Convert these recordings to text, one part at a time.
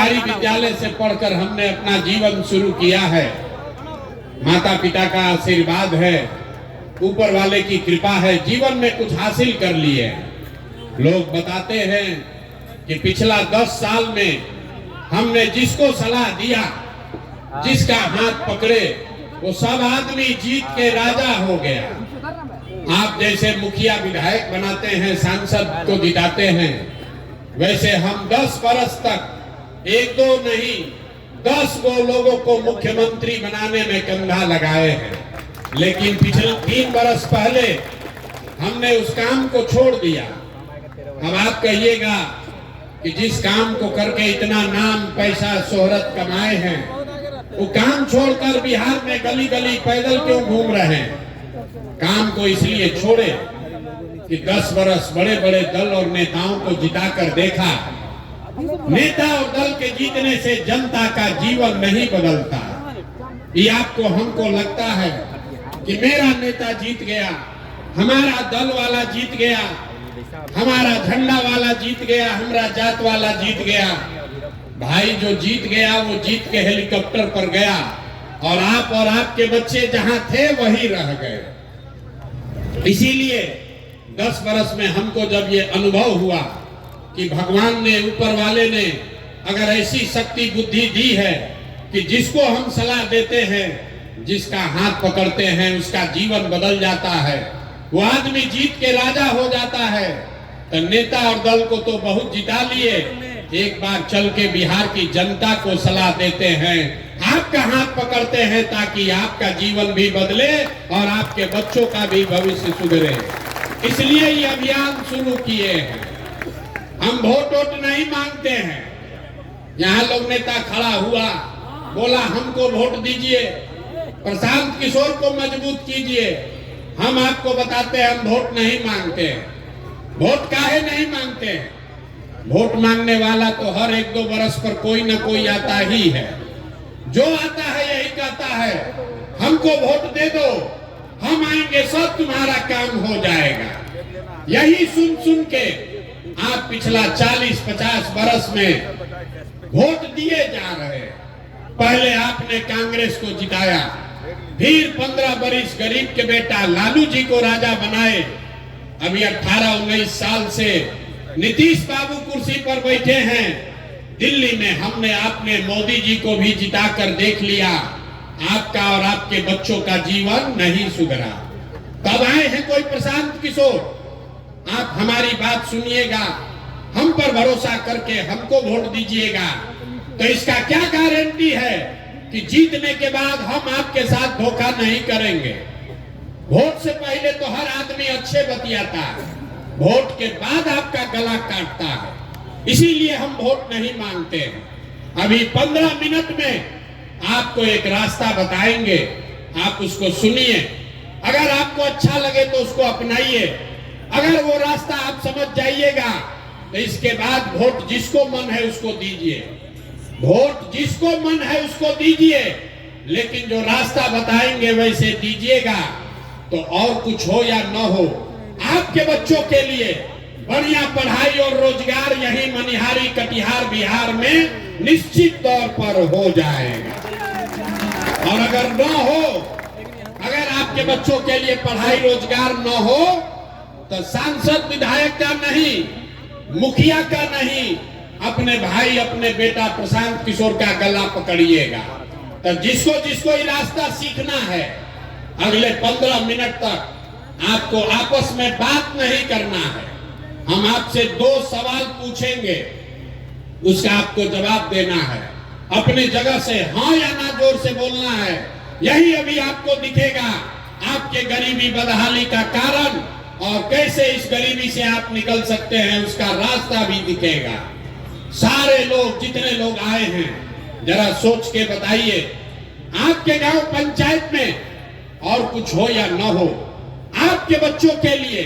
सरकारी विद्यालय से पढ़कर हमने अपना जीवन शुरू किया है। माता पिता का आशीर्वाद है, ऊपर वाले की कृपा है, जीवन में कुछ हासिल कर लिए। लोग बताते हैं कि पिछला 10 साल में हमने जिसको सलाह दिया, जिसका हाथ पकड़े, वो सब आदमी जीत के राजा हो गया। आप जैसे मुखिया विधायक बनाते हैं, सांसद को जिताते हैं, वैसे हम 10 बरस तक 1-2 नहीं 10 गो लोगों को मुख्यमंत्री बनाने में कंधा लगाए हैं। लेकिन पिछले 3 बरस पहले हमने उस काम को छोड़ दिया। अब आप कहिएगा कि जिस काम को करके इतना नाम पैसा शोहरत कमाए हैं, वो काम छोड़कर बिहार में गली गली पैदल क्यों घूम रहे हैं? काम को इसलिए छोड़े कि 10 बरस बड़े बड़े दल और नेताओं को जिताकर देखा। नेता और दल के जीतने से जनता का जीवन नहीं बदलता। ये आपको हमको लगता है कि मेरा नेता जीत गया, हमारा दल वाला जीत गया, हमारा झंडा वाला जीत गया, हमारा जात वाला जीत गया। भाई जो जीत गया वो जीत के हेलीकॉप्टर पर गया और आप और आपके बच्चे जहां थे वहीं रह गए। इसीलिए 10 बरस में हमको जब ये अनुभव हुआ कि भगवान ने, ऊपर वाले ने अगर ऐसी शक्ति बुद्धि दी है कि जिसको हम सलाह देते हैं, जिसका हाथ पकड़ते हैं, उसका जीवन बदल जाता है, वो आदमी जीत के राजा हो जाता है। तो नेता और दल को तो बहुत जिता लिए, एक बार चल के बिहार की जनता को सलाह देते हैं, आपका हाथ पकड़ते हैं ताकि आपका जीवन भी बदले और आपके बच्चों का भी भविष्य सुधरे। इसलिए ये अभियान शुरू किए हैं। हम वोट नहीं मांगते हैं। यहाँ लोग नेता खड़ा हुआ, बोला हमको वोट दीजिए, प्रशांत किशोर को मजबूत कीजिए। हम आपको बताते हैं हम वोट नहीं मांगते हैं। वोट काहे नहीं मांगते हैं? वोट मांगने वाला तो हर 1-2 बरस पर कोई ना कोई आता ही है। जो आता है यही कहता है हमको वोट दे दो, हम आएंगे, सब तुम्हारा काम हो जाएगा। यही सुन सुन के आप पिछला 40-50 बरस में वोट दिए जा रहे हैं। पहले आपने कांग्रेस को जिताया, फिर 15 बरिस गरीब के बेटा लालू जी को राजा बनाए। अभी 18-19 साल से नीतीश बाबू कुर्सी पर बैठे हैं। दिल्ली में हमने आपने मोदी जी को भी जिताकर देख लिया, आपका और आपके बच्चों का जीवन नहीं सुधरा। तब आए हैं कोई प्रशांत किशोर। आप हमारी बात सुनिएगा, हम पर भरोसा करके हमको वोट दीजिएगा। तो इसका क्या गारंटी है कि जीतने के बाद हम आपके साथ धोखा नहीं करेंगे? वोट से पहले तो हर आदमी अच्छे बतियाता है, वोट के बाद आपका गला काटता है। इसीलिए हम वोट नहीं मांगते हैं। अभी 15 मिनट में आपको एक रास्ता बताएंगे, आप उसको सुनिए। अगर आपको अच्छा लगे तो उसको अपनाइए। अगर वो रास्ता आप समझ जाइएगा तो इसके बाद वोट जिसको मन है उसको दीजिए। वोट जिसको मन है उसको दीजिए, लेकिन जो रास्ता बताएंगे वैसे दीजिएगा। तो और कुछ हो या न हो, आपके बच्चों के लिए बढ़िया पढ़ाई और रोजगार यही मनिहारी कटिहार बिहार में निश्चित तौर पर हो जाएगा। और अगर न हो, अगर आपके बच्चों के लिए पढ़ाई रोजगार न हो, तो सांसद विधायक का नहीं, मुखिया का नहीं, अपने भाई अपने बेटा प्रशांत किशोर का गला पकड़िएगा। तो जिसको जिसको ये रास्ता सीखना है, अगले 15 मिनट तक आपको आपस में बात नहीं करना है। हम आपसे 2 सवाल पूछेंगे, उसका आपको जवाब देना है। अपने जगह से हाँ या ना जोर से बोलना है। यही अभी आपको दिखेगा आपके गरीबी बदहाली का कारण, और कैसे इस गरीबी से आप निकल सकते हैं उसका रास्ता भी दिखेगा। सारे लोग, जितने लोग आए हैं, जरा सोच के बताइए, आपके गांव पंचायत में और कुछ हो या न हो, आपके बच्चों के लिए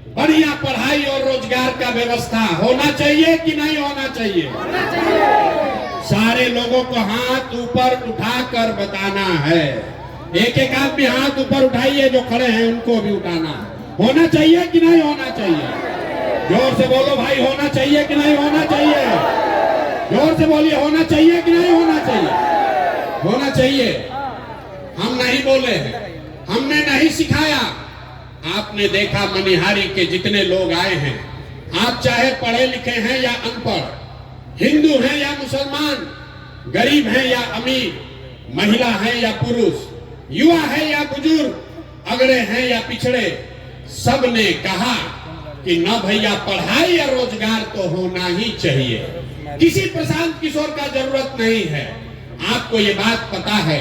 बढ़िया पढ़ाई और रोजगार का व्यवस्था होना चाहिए कि नहीं होना चाहिए? होना चाहिए। सारे लोगों को हाथ ऊपर उठाकर बताना है। एक एक आदमी हाथ ऊपर उठाइए, जो खड़े हैं उनको भी उठाना है। होना चाहिए कि नहीं होना चाहिए? जोर से बोलो भाई, होना चाहिए कि नहीं होना चाहिए? जोर से बोलिए, होना चाहिए कि नहीं होना चाहिए? होना चाहिए। हम नहीं बोले हैं, हमने नहीं सिखाया। आपने देखा मनिहारी के जितने लोग आए हैं, आप चाहे पढ़े लिखे हैं या अनपढ़, हिंदू हैं या मुसलमान, गरीब हैं या अमीर, महिला हैं या पुरुष, युवा है या बुजुर्ग, अगड़े हैं या पिछड़े, सब ने कहा कि न भैया पढ़ाई या रोजगार तो होना ही चाहिए। किसी प्रशांत किशोर का जरूरत नहीं है। आपको ये बात पता है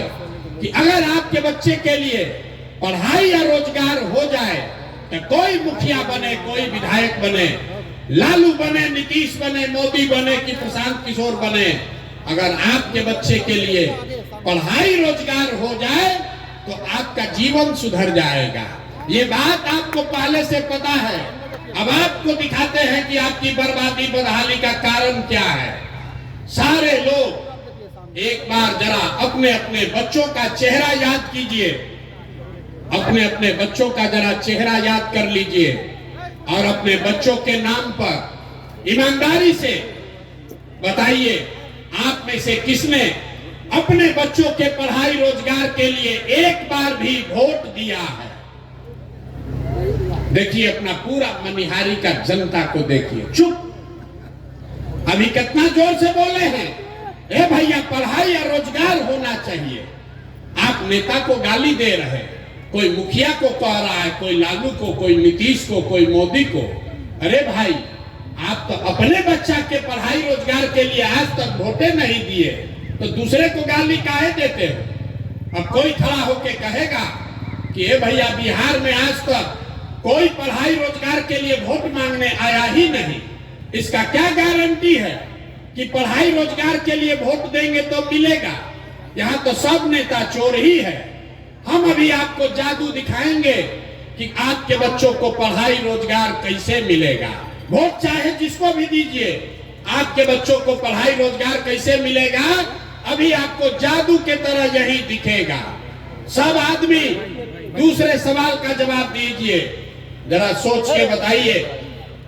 कि अगर आपके बच्चे के लिए पढ़ाई या रोजगार हो जाए तो कोई मुखिया बने, कोई विधायक बने, लालू बने, नीतीश बने, मोदी बने कि प्रशांत किशोर बने, अगर आपके बच्चे के लिए पढ़ाई रोजगार हो जाए तो आपका जीवन सुधर जाएगा। ये बात आपको पहले से पता है। अब आपको दिखाते हैं कि आपकी बर्बादी बदहाली का कारण क्या है। सारे लोग एक बार जरा अपने अपने बच्चों का चेहरा याद कीजिए, अपने अपने बच्चों का जरा चेहरा याद कर लीजिए और अपने बच्चों के नाम पर ईमानदारी से बताइए, आप में से किसने अपने बच्चों के पढ़ाई रोजगार के लिए एक बार भी वोट दिया है? देखिए अपना पूरा मनिहारी का जनता को देखिए। चुप, अभी कितना जोर से बोले हैं, ए भैया पढ़ाई या रोजगार होना चाहिए। आप नेता को गाली दे रहे हैं, कोई मुखिया को कह रहा है, कोई लालू को, कोई नीतीश को, कोई मोदी को। अरे भाई, आप तो अपने बच्चा के पढ़ाई रोजगार के लिए आज तक वोटे नहीं दिए, तो दूसरे को गाली काहे देते हो? अब कोई खड़ा होके कहेगा कि ए भैया बिहार में आज तक कोई पढ़ाई रोजगार के लिए वोट मांगने आया ही नहीं, इसका क्या गारंटी है कि पढ़ाई रोजगार के लिए वोट देंगे तो मिलेगा? यहाँ तो सब नेता चोर ही है। हम अभी आपको जादू दिखाएंगे कि आपके बच्चों को पढ़ाई रोजगार कैसे मिलेगा। वोट चाहे जिसको भी दीजिए, आपके बच्चों को पढ़ाई रोजगार कैसे मिलेगा, अभी आपको जादू के तरह यही दिखेगा। सब आदमी दूसरे सवाल का जवाब दीजिए, जरा सोच के बताइए,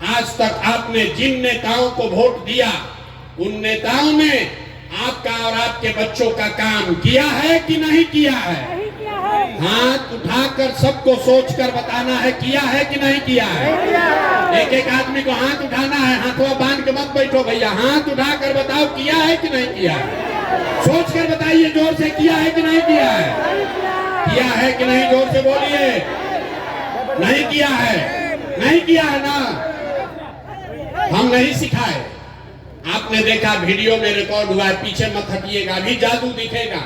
आज तक आपने जिन नेताओं को वोट दिया, उन नेताओं ने आपका और आपके बच्चों का काम किया है कि नहीं किया है? हाथ उठाकर सबको सोचकर बताना है, किया है कि नहीं किया है? एक एक आदमी को हाथ उठाना है, हाथों बांध के मत बैठो भैया, हाथ उठाकर बताओ किया है कि नहीं किया है? सोच कर बताइए जोर से, किया है कि नहीं किया है? किया है कि नहीं? जोर से बोलिए। नहीं किया है, नहीं किया है ना? हम नहीं सिखाए। आपने देखा वीडियो में रिकॉर्ड हुआ है, पीछे मत हटिएगा, अभी जादू दिखेगा।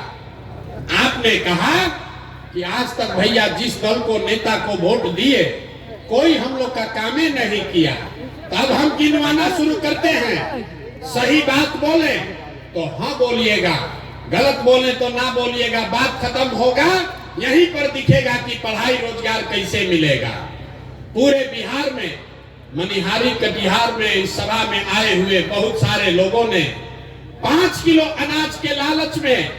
आपने कहा कि आज तक भैया जिस दल को नेता को वोट दिए, कोई हम लोग का काम ही नहीं किया। तब हम गिनवाना शुरू करते हैं। सही बात बोले तो हाँ बोलिएगा, गलत बोले तो ना बोलिएगा। बात खत्म होगा, यहीं पर दिखेगा कि पढ़ाई रोजगार कैसे मिलेगा। पूरे बिहार में, मनिहारी कटिहार में इस सभा में आए हुए बहुत सारे लोगों ने 5 किलो अनाज के लालच में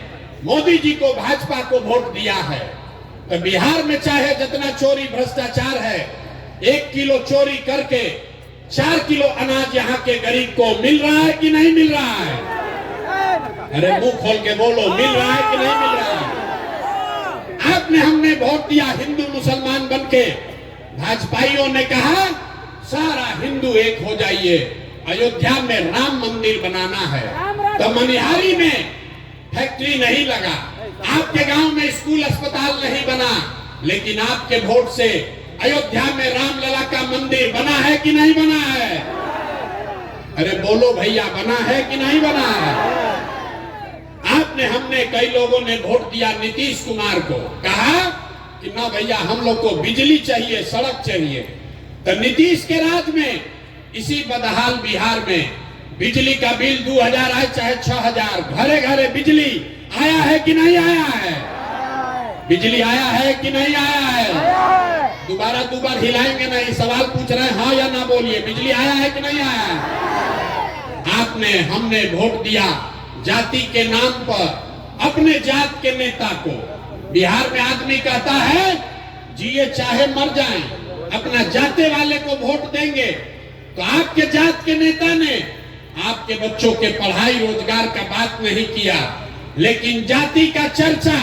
मोदी जी को, भाजपा को वोट दिया है। तो बिहार में चाहे जितना चोरी भ्रष्टाचार है, 1 किलो चोरी करके 4 किलो अनाज यहाँ के गरीब को मिल रहा है कि नहीं मिल रहा है? अरे मुंह खोल के बोलो, मिल रहा है कि नहीं मिल रहा है? आपने, हमने वोट दिया हिंदू मुसलमान बनके, भाजपाइयों ने कहा सारा हिंदू एक हो जाइए, अयोध्या में राम मंदिर बनाना है। तो मनिहारी में फैक्ट्री नहीं लगा, आपके गांव में स्कूल अस्पताल नहीं बना, लेकिन आपके वोट से अयोध्या में रामलला का मंदिर बना है कि नहीं बना है? अरे बोलो भैया, बना है कि नहीं बना है? आपने, हमने, कई लोगों ने वोट दिया नीतीश कुमार को, कहा कि ना भैया हम लोग को बिजली चाहिए, सड़क चाहिए। तो नीतीश के राज में इसी बदहाल बिहार में बिजली का बिल 2000 आए चाहे 6000, घरे घरे बिजली आया है कि नहीं आया है? बिजली आया है कि नहीं आया है? दोबारा दोबारा हिलाएंगे नहीं, सवाल पूछ रहे हैं, हाँ या ना बोलिए, बिजली आया है कि नहीं आया है? आपने, हमने वोट दिया जाति के नाम पर अपने जात के नेता को। बिहार में आदमी कहता है जिए चाहे मर जाएं, अपना जाते वाले को वोट देंगे। तो आपके जात के नेता ने आपके बच्चों के पढ़ाई रोजगार का बात नहीं किया, लेकिन जाति का चर्चा